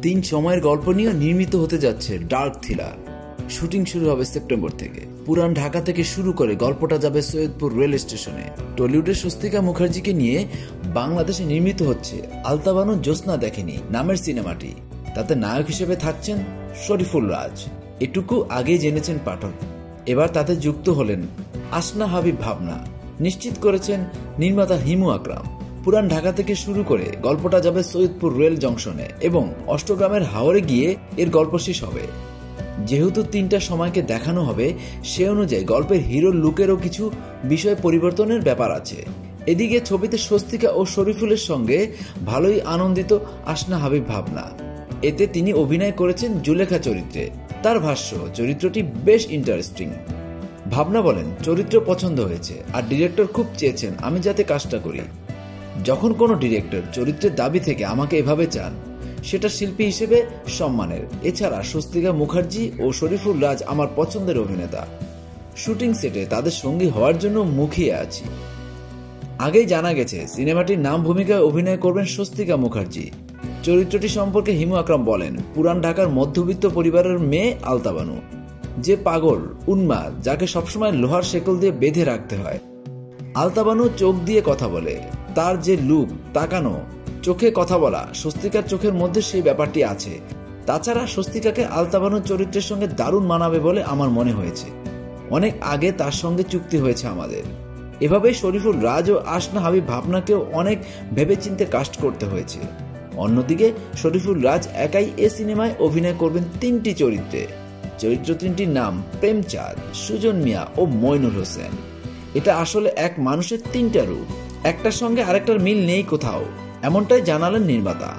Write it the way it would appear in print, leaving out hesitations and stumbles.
3 সময়ের গল্প নিয়ে নির্মিত হতে যাচ্ছে ডার্ক থ্রিলার। শুটিং শুরু হবে সেপ্টেম্বর থেকে। পুরান ঢাকা থেকে শুরু করে গল্পটা যাবে সৈয়দপুর রেল স্টেশনে। টলিউডের স্বস্তিকা মুখার্জিকে নিয়ে বাংলাদেশে নির্মিত হচ্ছে আলতা বানু জ্যোৎস্না দেখেনি নামের সিনেমাটি। তাতে নায়ক হিসেবে থাকছেন শরীফুল রাজ। এটুকু আগেই জেনেছেন পাঠক। এবার তাতে যুক্ত হলেন আসনা হাবিব ভাবনা। নিশ্চিত করেছেন নির্মাতা হিমু আকরাম। পুরান ঢাকা থেকে শুরু করে গল্পটা যাবে সৈয়দপুর রেল জংশনে এবং অষ্টগ্রামের হাওরে গিয়ে এর গল্প শেষ হবে। যেহেতু 3টা সময়কে দেখানো হবে, সে অনুযায়ী গল্পের হিরোর লুকেরও কিছু বিষয় পরিবর্তনের ব্যাপার আছে। এদিকে ছবিতে স্বস্তিকা ও শরীফুলের সঙ্গে ভালোই আনন্দিত আসনা হাবিব ভাবনা। এতে তিনি অভিনয় করেছেন জুলেখা চরিত্রে। তার ভাষ্য, চরিত্রটি বেশ ইন্টারেস্টিং। ভাবনা বলেন, চরিত্র পছন্দ হয়েছে আর ডিরেক্টর খুব চেয়েছেন আমি যাতে কাজটা করি। যখন কোনো ডিরেক্টর চরিত্রের দাবি থেকে আমাকে এভাবে চান, সেটা শিল্পী হিসেবে সম্মানের। এছাড়া স্বস্তিকা মুখার্জি ও শরীফুল রাজ আমার পছন্দের অভিনেতা। শুটিং সেটে তাদের সঙ্গী হওয়ার জন্য মুখিয়ে আছি। আগেই জানা গেছে সিনেমাটির নাম ভূমিকায় অভিনয় করবেন স্বস্তিকা মুখার্জি। চরিত্রটি সম্পর্কে হিমু আকরাম বলেন, পুরান ঢাকার মধ্যবিত্ত পরিবারের মেয়ে আলতা বানু, যে পাগল উন্মাদ, যাকে সবসময় লোহার শেকল দিয়ে বেঁধে রাখতে হয়। আলতা বানু চোখ দিয়ে কথা বলে, তার যে লুক, তাকানো, চোখে কথা বলা, স্বস্তিকার চোখের মধ্যে সেই ব্যাপারটি আছে। তাছাড়া স্বস্তিকাকে আলতা বানুর চরিত্রের সঙ্গে দারুণ মানাবে বলে আমার মনে হয়েছে। অনেক আগে তার সঙ্গে চুক্তি হয়েছে আমাদের। এভাবেই শরীফুল রাজ ও আসনা হাবিব ভাবনাকেও অনেক ভেবেচিন্তে কাস্ট করতে হয়েছে। অন্যদিকে শরীফুল রাজ একাই এ সিনেমায় অভিনয় করবেন 3টি চরিত্রে। চরিত্র 3টির নাম প্রেমচাঁদ, সুজন মিয়া ও মইনুল হোসেন। এটা আসলে এক মানুষের 3টা রূপ, একটার সঙ্গে আরেকটার মিল নেই কোথাও, এমনটাই জানালেন নির্মাতা।